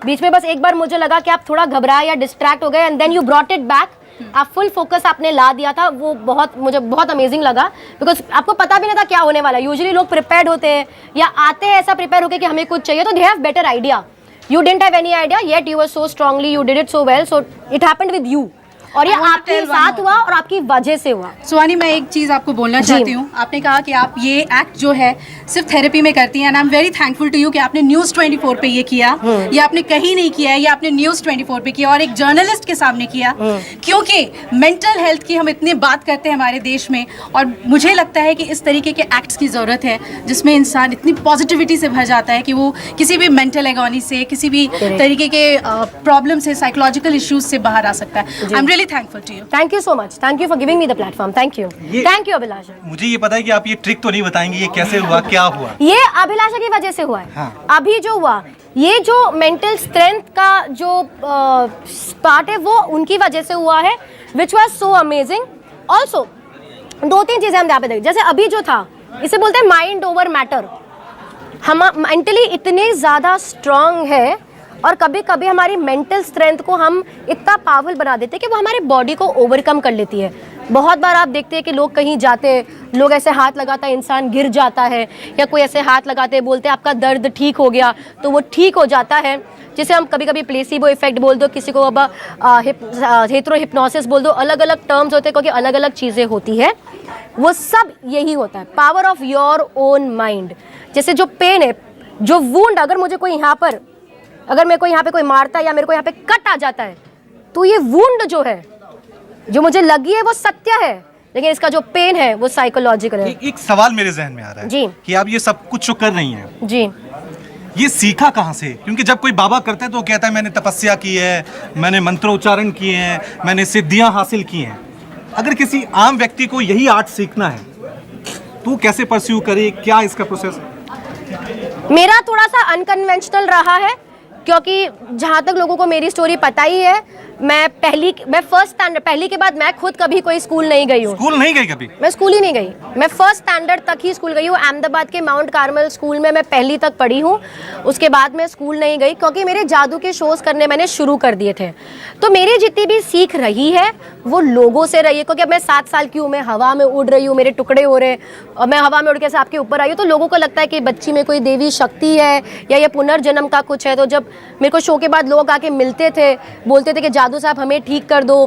बीच में, बस एक बार मुझे लगा कि आप थोड़ा घबराए या डिस्ट्रैक्ट हो गए, and then you brought it back. आप फुल फोकस आपने ला दिया था, वो मुझे बहुत अमेजिंग लगा, बिकॉज आपको पता भी नहीं था क्या होने वाला. यूजुअली लोग प्रिपेयर्ड होते हैं या आते हैं ऐसा प्रिपेयर होकर कि हमें कुछ चाहिए, तो they have better idea. You didn't have any idea yet, you were so strongly, you did it so well, so it happened with you. और ये आपके साथ हुआ और आपकी वजह से हुआ. सुहानी, मैं एक चीज़ आपको बोलना चाहती हूँ. आपने कहा कि आप ये एक्ट जो है सिर्फ थेरेपी में करती हैं, and I am very thankful to you कि आपने न्यूज़ 24 पे ये किया, या आपने कहीं नहीं किया है, या आपने न्यूज़ 24 पे किया और एक जर्नलिस्ट के सामने किया, क्योंकि मेंटल हेल्थ की हम इतनी बात करते हैं हमारे देश में, और मुझे लगता है कि इस तरीके के एक्ट्स की ज़रूरत है जिसमें इंसान इतनी पॉजिटिविटी से भर जाता है कि वो किसी भी मेंटल एगोनी से, किसी भी तरीके के प्रॉब्लम से, साइकोलॉजिकल इश्यूज से बाहर आ सकता है. I am really thankful to you. Thank you so much. Thank you for giving me the platform. Thank you Abhilasha. मुझे ये पता है कि आप ये ट्रिक तो नहीं बताएंगे, ये कैसे हुआ, क्या हुआ? ये अभिलाषा की वजह से हुआ है. हाँ. अभी जो हुआ, ये जो मेंटल स्ट्रेंथ का जो पार्ट है वो उनकी वजह से हुआ है, which was so amazing. Also 2-3 चीजें हम यहाँ पे देखें. जैसे अभी जो था, इसे बोलते हैं माइंड ओवर मैटर. हम मेंटली इतने ज़्यादा स्ट्रांग है, और कभी कभी हमारी मेंटल स्ट्रेंथ को हम इतना पावरफुल बना देते हैं कि वो हमारी बॉडी को ओवरकम कर लेती है. बहुत बार आप देखते हैं कि लोग कहीं जाते, लोग ऐसे हाथ लगाता है, इंसान गिर जाता है, या कोई ऐसे हाथ लगाते बोलते हैं आपका दर्द ठीक हो गया, तो वो ठीक हो जाता है, जिसे हम कभी कभी प्लेसिबो इफेक्ट बोल दो, किसी को अब हेट्रो हिप्नोसिस बोल दो. अलग अलग टर्म्स होते हैं क्योंकि अलग अलग चीज़ें होती है. वो सब यही होता है, power of your own mind. जैसे जो पेन है, जो वुंड, अगर मुझे कोई यहाँ पर, अगर मेरे को यहाँ पे कोई मारता है या मेरे को यहाँ पे कट आ जाता है, तो ये वुंड जो है, जो मुझे लगी है, वो सत्य है, लेकिन इसका जो पेन है वो साइकोलॉजिकल है. एक सवाल मेरे जहन में आ रहा है जी. कि आप ये सब कुछ जो कर रही हैं जी, ये सीखा कहाँ से? क्योंकि जब कोई बाबा करता है तो वो कहता है मैंने तपस्या की है, मैंने मंत्रोच्चारण किए हैं, मैंने सिद्धियां हासिल की हैं. अगर किसी आम व्यक्ति को यही आर्ट सीखना है तो कैसे परस्यू करे, क्या इसका प्रोसेस? मेरा थोड़ा सा अनकन्वेंशनल रहा है, क्योंकि जहाँ तक लोगों को मेरी स्टोरी पता ही है, मैं फर्स्ट स्टैंडर्ड, पहली के बाद मैं खुद कभी कोई स्कूल नहीं गई हूँ. स्कूल नहीं गई कभी? मैं स्कूल ही नहीं गई. मैं फर्स्ट स्टैंडर्ड तक ही स्कूल गई हूँ. अहमदाबाद के माउंट कार्मल स्कूल में मैं पहली तक पढ़ी हूँ. उसके बाद मैं स्कूल नहीं गई, क्योंकि मेरे जादू के शोज़ करने मैंने शुरू कर दिए थे. तो मेरी जितनी भी सीख रही है वो लोगों से रही है, क्योंकि अब मैं 7 साल की हूँ, मैं हवा में उड़ रही हूँ, मेरे टुकड़े हो रहे, और मैं हवा में उड़ के आपके ऊपर आई हूँ, तो लोगों को लगता है कि बच्ची में कोई देवी शक्ति है या ये पुनर्जन्म का कुछ है. तो जब मेरे को शो के बाद लोग आके मिलते थे, बोलते थे कि जादू साहब हमें ठीक कर दो,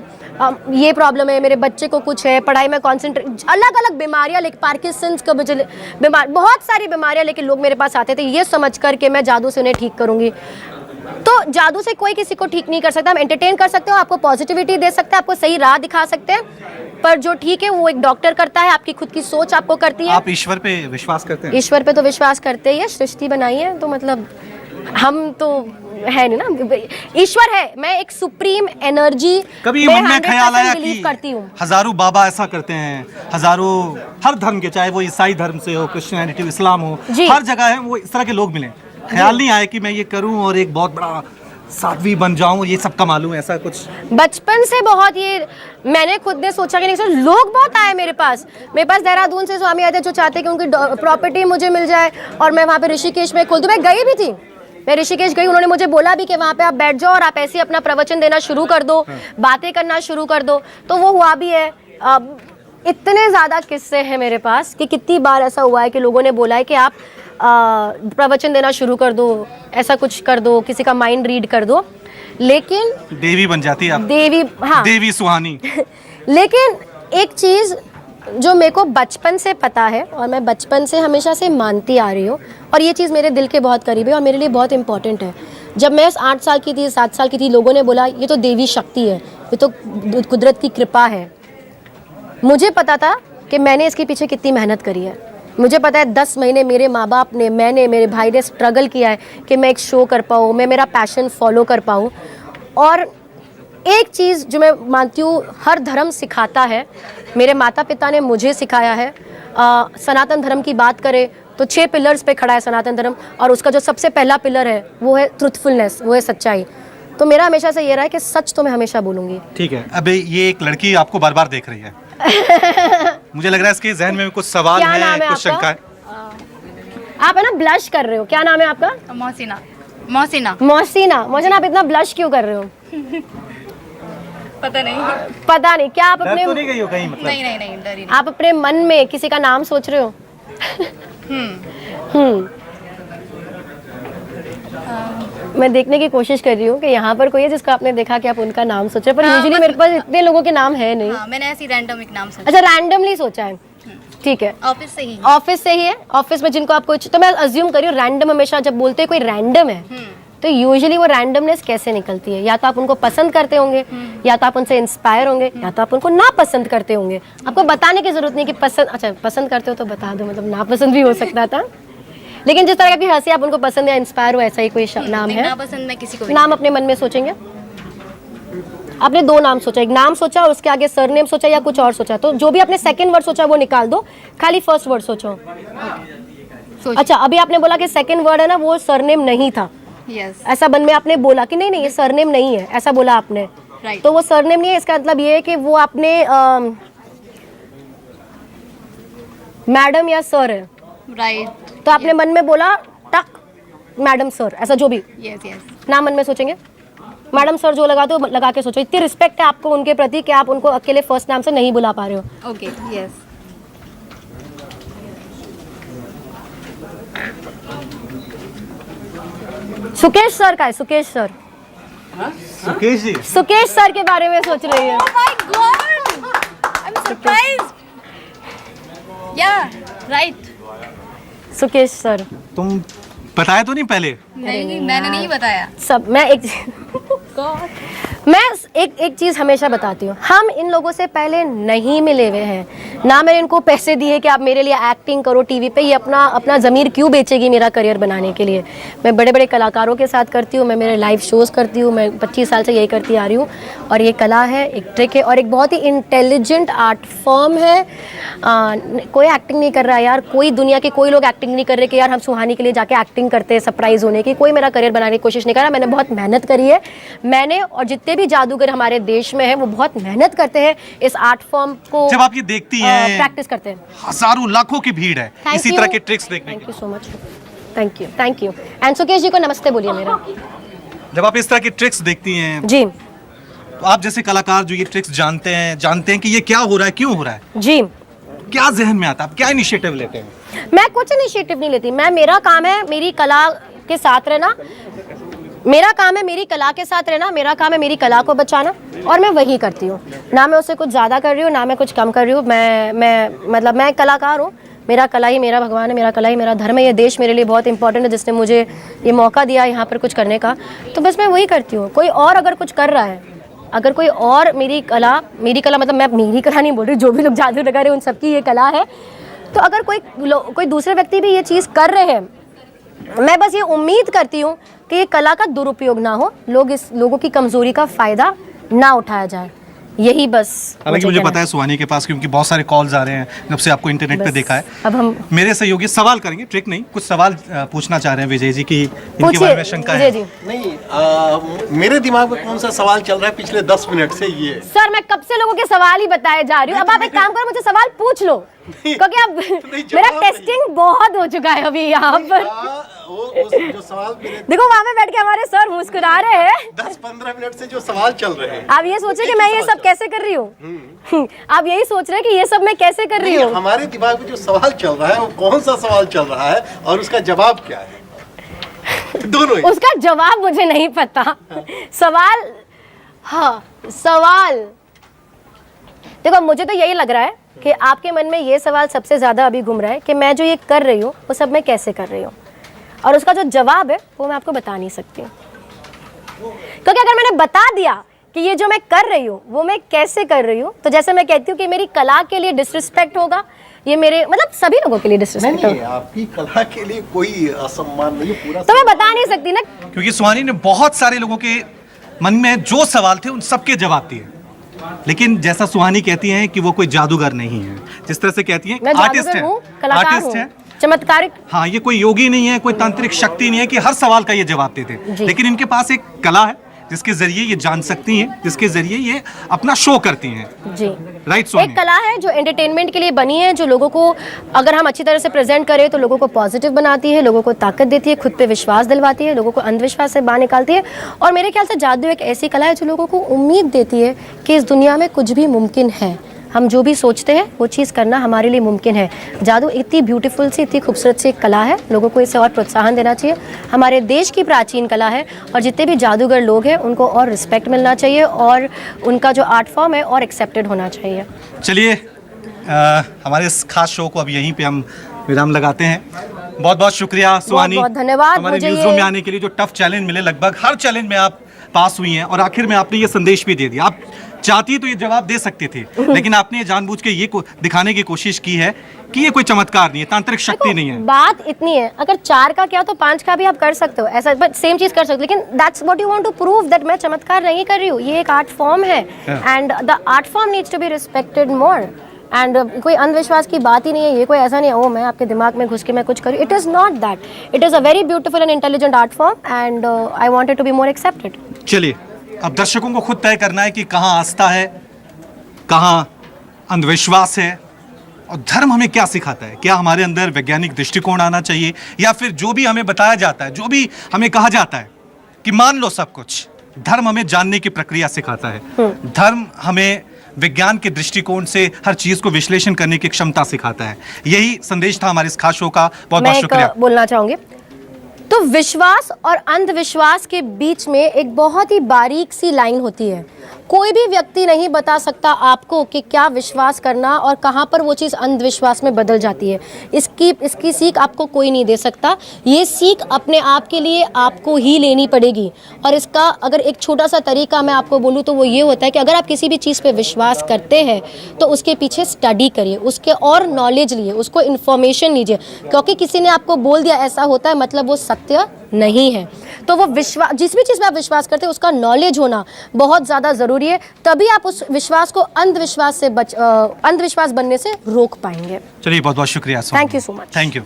ये प्रॉब्लम है, मेरे बच्चे को कुछ है, पढ़ाई में कॉन्सेंट्रेट, अलग अलग बीमारियां लेके, पार्किंसंस का बीमार, बहुत सारी बीमारियां लेके लोग मेरे पास आते थे, ये समझ कर के मैं जादू से उन्हें ठीक करूंगी. तो जादू से कोई किसी को ठीक नहीं कर सकता. हम एंटरटेन कर सकते हो, आपको पॉजिटिविटी दे सकते हैं, आपको सही राह दिखा सकते हैं, पर जो ठीक है वो एक डॉक्टर करता है, आपकी खुद की सोच आपको करती है. आप ईश्वर पे विश्वास करते हैं? ईश्वर पे तो विश्वास करते ही है, सृष्टि बनाई है, तो मतलब हम तो है नहीं ना, ईश्वर है. मैं एक सुप्रीम एनर्जी, कभी मन में ख्याल आया कि करती हूँ हजारों बाबा ऐसा करते हैं, हजारों हर धर्म के, चाहे वो ईसाई धर्म से हो, क्रिश्चियनिटी, इस्लाम हो, हर जगह है वो, इस तरह के लोग मिले, ख्याल नहीं आया कि मैं ये करूं और एक बहुत बड़ा साध्वी बन जाऊं, ये सबका मालूम, ऐसा कुछ? बचपन से बहुत ये मैंने खुद ने सोचा कि नहीं सर, लोग बहुत आए मेरे पास देहरादून से स्वामी आए थे जो चाहते कि उनकी प्रॉपर्टी मुझे मिल जाए, और मैं वहाँ पे ऋषिकेश में खोल दूँ. मैं गई भी थी, मैं ऋषिकेश गई, उन्होंने मुझे बोला भी कि वहाँ पे आप बैठ जाओ और आप ऐसे अपना प्रवचन देना शुरू कर दो, बातें करना शुरू कर दो, तो वो हुआ भी है. इतने ज़्यादा किस्से हैं मेरे पास कि कितनी बार ऐसा हुआ है कि लोगों ने बोला है कि आप प्रवचन देना शुरू कर दो, ऐसा कुछ कर दो, किसी का माइंड रीड कर दो, लेकिन देवी बन जाती है आप. देवी, हाँ, देवी सुहानी. लेकिन एक चीज़ जो मेरे को बचपन से पता है, और मैं बचपन से हमेशा से मानती आ रही हूँ, और ये चीज़ मेरे दिल के बहुत करीब है और मेरे लिए बहुत इंपॉर्टेंट है. जब मैं 8 साल की थी, 7 साल की थी, लोगों ने बोला ये तो देवी शक्ति है, ये तो कुदरत की कृपा है. मुझे पता था कि मैंने इसके पीछे कितनी मेहनत करी है. मुझे पता है 10 महीने मेरे माँ बाप ने, मैंने, मेरे भाई ने स्ट्रगल किया है कि मैं एक शो कर पाऊँ, मैं मेरा पैशन फॉलो कर पाऊँ। और एक चीज़ जो मैं मानती हूँ हर धर्म सिखाता है, मेरे माता पिता ने मुझे सिखाया है। सनातन धर्म की बात करें तो 6 पिलर्स पे खड़ा है सनातन धर्म, और उसका जो सबसे पहला पिलर है वो है ट्रुथफुलनेस, वो है सच्चाई। तो मेरा हमेशा से ये रहा है कि सच तो मैं हमेशा बोलूँगी। ठीक है, अबे ये एक लड़की आपको बार बार देख रही है मुझे लग रहा है इसके जहन में कुछ सवाल क्या है, नाम है कुछ आपका? शंका है। आप है ना ब्लश कर रहे हो, क्या नाम है आपका? मौसिना। मौसिना। मौसीना। मौसीना, आप इतना ब्लश क्यों कर रहे हो? पता नहीं। पता नहीं, क्या आप डर अपने तो नहीं गई हो कहीं मतलब? नहीं डरी नहीं। आप अपने मन में किसी का नाम सोच रहे हो? मैं देखने की कोशिश कर रही हूँ कि यहाँ पर कोई है जिसको आपने देखा कि आप उनका नाम सोच रहे हो, पर यूजुअली मेरे पास इतने लोगों के नाम है नहीं। हाँ, मैंने ऐसी रैंडम एक नाम सोचा। अच्छा, रैंडमली सोचा है, ठीक है। ऑफिस से ही। ऑफिस से ही है? ऑफिस में जिनको आप कुछ, तो मैं अज्यूम कर रही हूँ रैंडम हमेशा जब बोलते हैं कोई रैंडम है तो यूजुअली वो रैंडमनेस कैसे निकलती है? या तो आप उनको पसंद करते होंगे, या तो आप उनसे इंस्पायर होंगे, या तो आप उनको ना पसंद करते होंगे। आपको बताने की जरूरत नहीं कि पसंद, अच्छा पसंद करते हो तो बता दो, मतलब ना पसंद भी हो सकता था। लेकिन जिस तरह की हंसी आप उनको पसंद या इंस्पायर हो, ऐसा ही कोई नाम है? ना पसंद मैं किसी को भी नाम अपने मन में सोचेंगे। आपने 2 नाम सोचा, एक नाम सोचा और उसके आगे सरनेम सोचा या कुछ और सोचा, तो जो भी आपने सेकंड वर्ड सोचा वो निकाल दो, खाली फर्स्ट वर्ड सोचो। अच्छा, अभी आपने बोला कि सेकंड वर्ड है ना वो सरनेम नहीं था। यस। ऐसा मन में आपने बोला कि नहीं ये सरनेम नहीं है, ऐसा बोला आपने। Right. तो वो सरनेम नहीं है, इसका मतलब ये है कि वो आपने मैडम या सर है, राइट। तो आपने मन में बोला टक मैडम सर, ऐसा जो भी यस। नाम मन में सोचेंगे। मैडम सर जो लगा दो लगा के सोचो। इतनी रिस्पेक्ट है आपको उनके प्रति कि आप उनको अकेले फर्स्ट नाम से नहीं बुला पा रहे हो। ओके। यस। सुकेश सर का है, सुकेश सर। सुकेश जी, सुकेश सर के बारे में सोच रही है। My God, I am surprised. या राइट। सुकेश सर। तुम बताया तो नहीं पहले? नहीं, मैंने नहीं बताया। सब मैं एक चीज़ हमेशा बताती हूँ, हम इन लोगों से पहले नहीं मिले हुए हैं ना। मैंने इनको पैसे दिए कि आप मेरे लिए एक्टिंग करो टीवी पे। ये अपना ज़मीर क्यों बेचेगी मेरा करियर बनाने के लिए? मैं बड़े बड़े कलाकारों के साथ करती हूँ, मैं मेरे लाइव शोज़ करती हूँ, मैं 25 साल से यही करती आ रही हूँ। और ये कला है, एक ट्रिक है और एक बहुत ही इंटेलिजेंट आर्ट फॉर्म है। कोई एक्टिंग नहीं कर रहा है यार, कोई दुनिया के कोई लोग एक्टिंग नहीं कर रहे कि यार हम सुहानी के लिए जाके एक्टिंग करते हैं सरप्राइज होने की। कोई मेरा करियर बनाने की कोशिश नहीं कर रहा। मैंने बहुत मेहनत करी है, मैंने और जितने भी जादूगर हमारे देश में हैं वो बहुत मेहनत करते हैं इस आर्ट फॉर्म को। जब आप ये देखती हैं, प्रैक्टिस करते हैं, हजारों लाखों की भीड़ है इसी तरह के ट्रिक्स देखने thank you so much. Thank you. And Sukesh ji को नमस्ते बोलिए मेरा। जब आप इस तरह की ट्रिक्स देखती हैं जी तो आप जैसे कलाकार जो ये ट्रिक्स जानते हैं कि ये क्या हो रहा है, क्यों हो रहा है, जी, क्या जहन में आता है, आप क्या इनिशिएटिव लेते हैं? मैं कुछ इनिशिएटिव नहीं लेती। मेरा काम है मेरी कला के साथ रहना, मेरा काम है मेरी कला के साथ रहना, मेरा काम है मेरी कला को बचाना और मैं वही करती हूँ। ना मैं उससे कुछ ज़्यादा कर रही हूँ, ना मैं कुछ कम कर रही हूँ। मैं कलाकार हूँ, मेरा कला ही मेरा भगवान है, मेरा कला ही मेरा धर्म है। ये देश मेरे लिए बहुत इंपॉर्टेंट है जिसने मुझे ये मौका दिया यहाँ पर कुछ करने का, तो बस मैं वही करती हूँ। कोई और अगर कुछ कर रहा है, अगर कोई और मेरी कला मतलब मैं मेरी कला नहीं बोल रही, जो भी लोग जादू लगा रहे हैं उन सबकी ये कला है, तो अगर कोई दूसरे व्यक्ति भी ये चीज़ कर रहे हैं, मैं बस ये उम्मीद करती हूँ कि ये कला का दुरुपयोग ना हो, लोगों की कमजोरी का फायदा ना उठाया जाए, यही बस। हालांकि मुझे पता है सुहानी के पास क्योंकि बहुत सारे कॉल्स आ रहे हैं जब से आपको इंटरनेट पे देखा है। अब हम मेरे सहयोगी सवाल करेंगे, ट्रिक नहीं, कुछ सवाल पूछना चाह रहे हैं विजय जी की इनके बारे में शंका है। जी। नहीं, मेरे दिमाग में कौन सा सवाल चल रहा है पिछले 10 मिनट से ये। सर मैं कब से लोगों के सवाल ही बताए जा रही हूँ। अब आप एक काम करो, मुझे सवाल पूछ लो क्योंकि अब मेरा टेस्टिंग बहुत हो चुका है अभी यहाँ पर। जो सवाल देखो वहाँ पे बैठ के हमारे सर मुस्कुरा रहे हैं। 10-15 मिनट से जो सवाल चल रहे हैं, आप ये सोचे कि मैं ये सब कैसे कर रही हूँ। आप यही सोच रहे हैं कि ये सब मैं कैसे कर रही हूँ। हमारे दिमाग में जो सवाल चल रहा है वो कौन सा सवाल चल रहा है और उसका जवाब क्या है? दोनों ही। उसका जवाब मुझे नहीं पता। सवाल देखो, मुझे तो यही लग रहा है कि आपके मन में ये सवाल सबसे ज्यादा अभी घूम रहा है कि मैं जो ये कर रही हूँ वो सब मैं कैसे कर रही हूँ, और उसका जो जवाब है वो मैं आपको बता नहीं सकती हूँ। क्योंकि अगर मैंने बता दिया कि ये जो मैं कर रही हूँ वो मैं कैसे कर रही हूँ, तो जैसे मैं कहती हूँ कि मेरी कला के लिए डिसरिस्पेक्ट होगा ये मेरे मतलब सभी लोगों के लिए नहीं डिसरिस्पेक्ट नहीं, आपकी कला के लिए कोई असम्मान नहीं, पूरा तो मैं बता नहीं सकती ना। क्योंकि सुहानी ने बहुत सारे लोगों के मन में जो सवाल थे उन सबके जवाब दिए, लेकिन जैसा सुहानी कहती हैं कि वो कोई जादूगर नहीं है, जिस तरह से कहती हैं मैं आर्टिस्ट जादूगर है, हूँ, कलाकार आर्टिस्ट हूँ, है। चमत्कारिक। हाँ, ये कोई योगी नहीं है, कोई तांत्रिक शक्ति नहीं है कि हर सवाल का ये जवाब देते, जी। लेकिन इनके पास एक कला है जिसके जरिए ये जान सकती हैं, जिसके जरिए ये अपना शो करती हैं। जी, राइट एक सुहानी? कला है जो एंटरटेनमेंट के लिए बनी है, जो लोगों को अगर हम अच्छी तरह से प्रेजेंट करें तो लोगों को पॉजिटिव बनाती है, लोगों को ताकत देती है, खुद पे विश्वास दिलवाती है, लोगों को अंधविश्वास से बाहर निकालती है। और मेरे ख्याल से जादू एक ऐसी कला है जो लोगों को उम्मीद देती है कि इस दुनिया में कुछ भी मुमकिन है, हम जो भी सोचते हैं वो चीज़ करना हमारे लिए मुमकिन है। जादू इतनी ब्यूटीफुल सी, इतनी खूबसूरत सी एक कला है, लोगों को इसे और प्रोत्साहन देना चाहिए। हमारे देश की प्राचीन कला है और जितने भी जादूगर लोग हैं उनको और रिस्पेक्ट मिलना चाहिए और उनका जो आर्ट फॉर्म है और एक्सेप्टेड होना चाहिए। चलिए हमारे इस खास शो को अब यहीं पे हम विराम लगाते हैं। बहुत बहुत शुक्रिया सुहानी, बहुत धन्यवाद। हमारे मुझे न्यूज़ रूम ये- में आने के लिए। जो टफ चैलेंज मिले, लगभग हर चैलेंज में आप पास हुई हैं और आखिर में आपने ये संदेश भी दे दिया। आप चाहती तो ये जवाब दे सकते थे, लेकिन आपने ये जानबूझ के ये दिखाने की कोशिश की है कि ये कोई चमत्कार नहीं है, तांत्रिक शक्ति नहीं है। बात इतनी है, अगर 4 का क्या तो 5 का भी आप कर सकते हो, ऐसा बट सेम चीज कर सकते हो, लेकिन that's what you want to prove that मैं चमत्कार नहीं कर रही हूँ। ये एक आर्ट फॉर्म है and the art form needs to be respected more. And कोई अंधविश्वास की बात ही नहीं है, ये कोई ऐसा नहीं है ओ मैं आपके दिमाग में घुस के मैं कुछ करूँ। It is not that, it is a very beautiful and intelligent art form and I wanted to be more accepted. चलिए, अब दर्शकों को खुद तय करना है कि कहाँ आस्था है, कहाँ अंधविश्वास है, और धर्म हमें क्या सिखाता है। क्या हमारे अंदर वैज्ञानिक दृष्टिकोण आना चाहिए, या फिर जो भी हमें बताया जाता है, जो भी हमें कहा जाता है कि मान लो सब कुछ। धर्म हमें जानने की प्रक्रिया सिखाता है, धर्म हमें विज्ञान के दृष्टिकोण से हर चीज को विश्लेषण करने की क्षमता सिखाता है। यही संदेश था हमारे इस खास शो का। बहुत मैं बहुत शुक्रिया। एक बोलना चाहूँगी, तो विश्वास और अंधविश्वास के बीच में एक बहुत ही बारीक सी लाइन होती है। कोई भी व्यक्ति नहीं बता सकता आपको कि क्या विश्वास करना और कहाँ पर वो चीज़ अंधविश्वास में बदल जाती है। इसकी सीख आपको कोई नहीं दे सकता। ये सीख अपने आप के लिए आपको ही लेनी पड़ेगी। और इसका अगर एक छोटा सा तरीका मैं आपको बोलूँ तो वो ये होता है कि अगर आप किसी भी चीज़ पे विश्वास करते हैं तो उसके पीछे स्टडी करिए, उसके और नॉलेज लिए, उसको इन्फॉर्मेशन लीजिए। क्योंकि किसी ने आपको बोल दिया ऐसा होता है मतलब वो सत्य नहीं है। तो वो विश्वास, जिस भी चीज़ में आप विश्वास करते हैं उसका नॉलेज होना बहुत ज़्यादा ज़रूरी है, तभी आप उस विश्वास को अंधविश्वास से अंधविश्वास बनने से रोक पाएंगे। चलिए, बहुत बहुत शुक्रिया। Thank you so much. Thank you.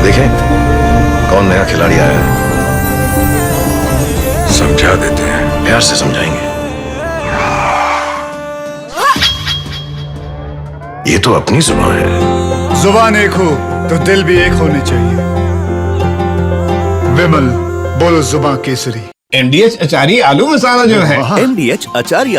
देखें कौन नया खिलाड़ी आया है, समझा देते हैं, प्यार से समझाएंगे। ये तो अपनी जुबान है। जुबान एक हो तो दिल भी एक होने चाहिए। विमल बोलो जुबान केसरी। MDH अचारी आलू मसाला जो है, MDH अचारी